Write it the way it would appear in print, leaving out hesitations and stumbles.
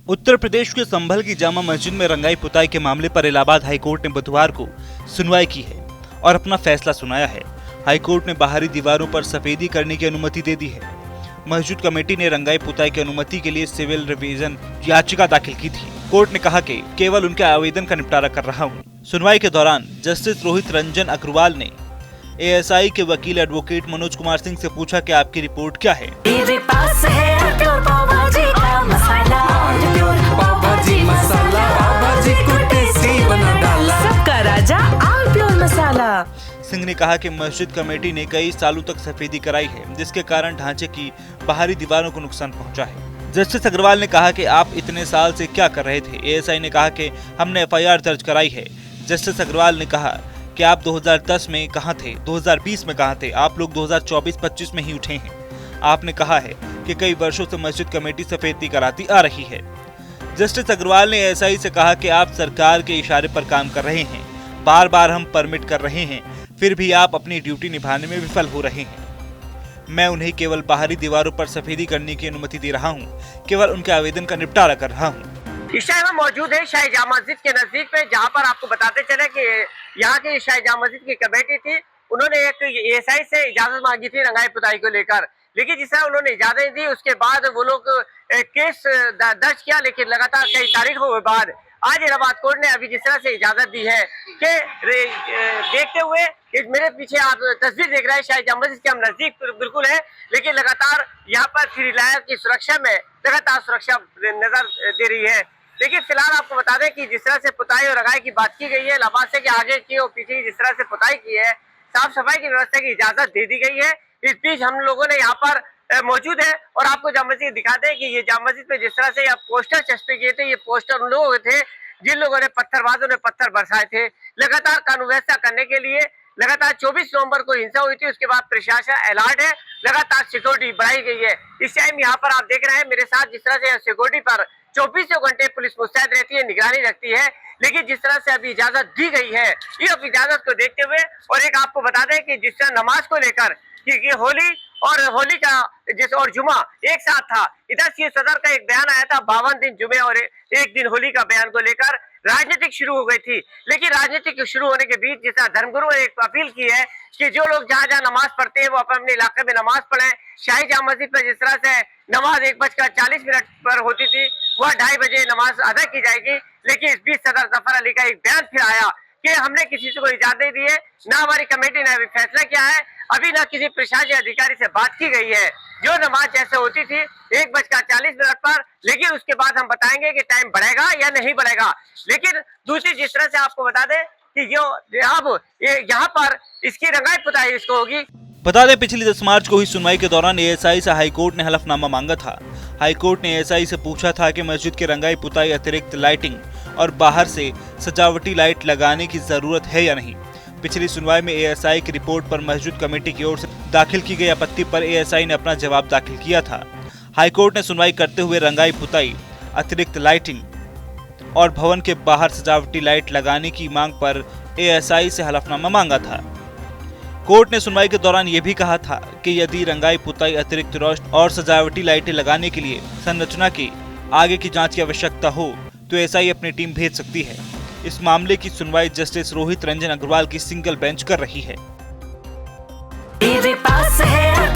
उत्तर प्रदेश के संभल की जामा मस्जिद में रंगाई पुताई के मामले पर इलाहाबाद हाईकोर्ट ने बुधवार को सुनवाई की है और अपना फैसला सुनाया है। हाईकोर्ट ने बाहरी दीवारों पर सफेदी करने की अनुमति दे दी है। मस्जिद कमेटी ने रंगाई पुताई की अनुमति के लिए सिविल रिवीजन याचिका दाखिल की थी। कोर्ट ने कहा कि केवल उनके आवेदन का निपटारा कर रहा हूँ। सुनवाई के दौरान जस्टिस रोहित रंजन अग्रवाल ने एएसआई के वकील एडवोकेट मनोज कुमार सिंह से पूछा कि आपकी रिपोर्ट क्या है। मेरे पास है पावभाजी का मसाला, पावभाजी मसाला, पावभाजी को टेस्टी बना डाला, सबका राजा ऑल प्योर मसाला। सिंह ने कहा कि मस्जिद कमेटी ने कई सालों तक सफेदी कराई है, जिसके कारण ढांचे की बाहरी दीवारों को नुकसान पहुंचा है। जस्टिस अग्रवाल ने कहा कि आप इतने साल से क्या कर रहे थे। एएसआई ने कहा कि हमने एफआईआर दर्ज कराई है। जस्टिस अग्रवाल ने कहा कि आप 2010 में कहां थे, 2020 में कहां थे, आप लोग 2024-25 में ही उठे हैं। आपने कहा है कि कई वर्षों से मस्जिद कमेटी सफेदी कराती आ रही है। जस्टिस अग्रवाल ने एएसआई से कहा कि आप सरकार के इशारे पर काम कर रहे हैं, बार बार हम परमिट कर रहे हैं, फिर भी आप अपनी ड्यूटी निभाने में विफल हो रहे हैं। मैं उन्हें केवल बाहरी दीवारों पर सफेदी करने की अनुमति दे रहा हूं, केवल उनके आवेदन का निपटारा कर रहा हूं। इस टाइम हम मौजूद है शाही जामा मस्जिद के नजदीक पे, जहाँ पर आपको बताते चले कि यहाँ की शाही जामा मस्जिद की कमेटी थी, उन्होंने एक एएसआई से इजाजत मांगी थी रंगाई पुताई को लेकर, लेकिन जिस तरह उन्होंने इजाजत दी उसके बाद वो लोग केस दर्ज किया, लेकिन लगातार कई तारीखों के बाद आज इलाहाबाद कोर्ट ने अभी जिस तरह से इजाजत दी है कि देखते हुए मेरे पीछे आप तस्वीर देख रहे हैं शाही जामा मस्जिद के हम नजदीक बिल्कुल है, लेकिन लगातार यहाँ पर थ्री लायर की सुरक्षा में लगातार सुरक्षा नजर दे रही है। लेकिन फिलहाल आपको बता दें कि जिस तरह से पुताई और रंगाई की बात की गई है, इलाहाबाद से के आगे की और पीछे जिस तरह से पुताई की है, साफ सफाई की व्यवस्था की इजाजत दे दी गई है। इस बीच हम लोगों ने यहाँ पर मौजूद है और आपको जामा मस्जिद दिखा दें कि ये जामा मस्जिद पे जिस तरह से यहाँ पोस्टर चस्पे किए थे, ये पोस्टर उन लोगों थे जिन लोगों ने पत्थरबाजों ने पत्थर बरसाए थे। लगातार कानून व्यवस्था करने के लिए लगातार 24 नवंबर को हिंसा हुई थी, उसके बाद प्रशासन अलर्ट है, लगातार सिक्योरिटी बढ़ाई गई है। इस टाइम यहाँ पर आप देख रहे हैं मेरे साथ जिस तरह से सिक्योरिटी पर 24 घंटे पुलिस मुस्तैद रहती है, निगरानी रखती है, लेकिन जिस तरह से अभी इजाजत दी गई है, ये इजाजत को देखते हुए और एक आपको बता दें कि जिस तरह नमाज को लेकर कि होली का जैसे और जुमा एक साथ था, इधर सीएम सदर का एक बयान आया था 52 दिन जुमे और एक दिन होली का बयान को लेकर राजनीतिक शुरू हो गई थी। लेकिन राजनीतिक शुरू होने के बीच जैसा धर्मगुरु ने एक अपील की है कि जो लोग जहाँ जहाँ नमाज पढ़ते हैं वो अपने इलाके में नमाज पढ़ें। शाही जामा मस्जिद पर जिस तरह से नमाज 1:40 पर होती थी, वह 2:30 बजे नमाज अदा की जाएगी। लेकिन इस बीच सदर जफर अली का एक बयान फिर आया कि हमने किसी को इजाजत नहीं दी है, ना हमारी कमेटी ने अभी फैसला किया है, अभी ना किसी प्रशासनिक अधिकारी से बात की गई है। जो नमाज जैसे होती थी 1:40 पर, लेकिन उसके बाद हम बताएंगे कि टाइम बढ़ेगा या नहीं बढ़ेगा। लेकिन दूसरी जिस तरह से आपको बता दें कि जो अब यहाँ पर इसकी रंगाई पुताई इसको होगी। बता दें पिछली 10 मार्च को हुई सुनवाई के दौरान एएसआई से हाईकोर्ट ने हलफनामा मांगा था। हाईकोर्ट ने एएसआई से पूछा था कि मस्जिद की रंगाई पुताई अतिरिक्त लाइटिंग और बाहर से सजावटी लाइट लगाने की जरूरत है या नहीं। पिछली सुनवाई में एएसआई की रिपोर्ट पर मस्जिद कमेटी की ओर से दाखिल की गई आपत्ति पर एएसआई ने अपना जवाब दाखिल किया था। हाईकोर्ट ने सुनवाई करते हुए रंगाई पुताई, अतिरिक्त लाइटिंग और भवन के बाहर सजावटी लाइट लगाने की मांग पर एएसआई से हलफनामा मांगा था। कोर्ट ने सुनवाई के दौरान ये भी कहा था कि यदि रंगाई पुताई, अतिरिक्त रोशनी और सजावटी लाइटें लगाने के लिए संरचना की आगे की जांच की आवश्यकता हो तो एएसआई अपनी टीम भेज सकती है। इस मामले की सुनवाई जस्टिस रोहित रंजन अग्रवाल की सिंगल बेंच कर रही है। मेरे पास है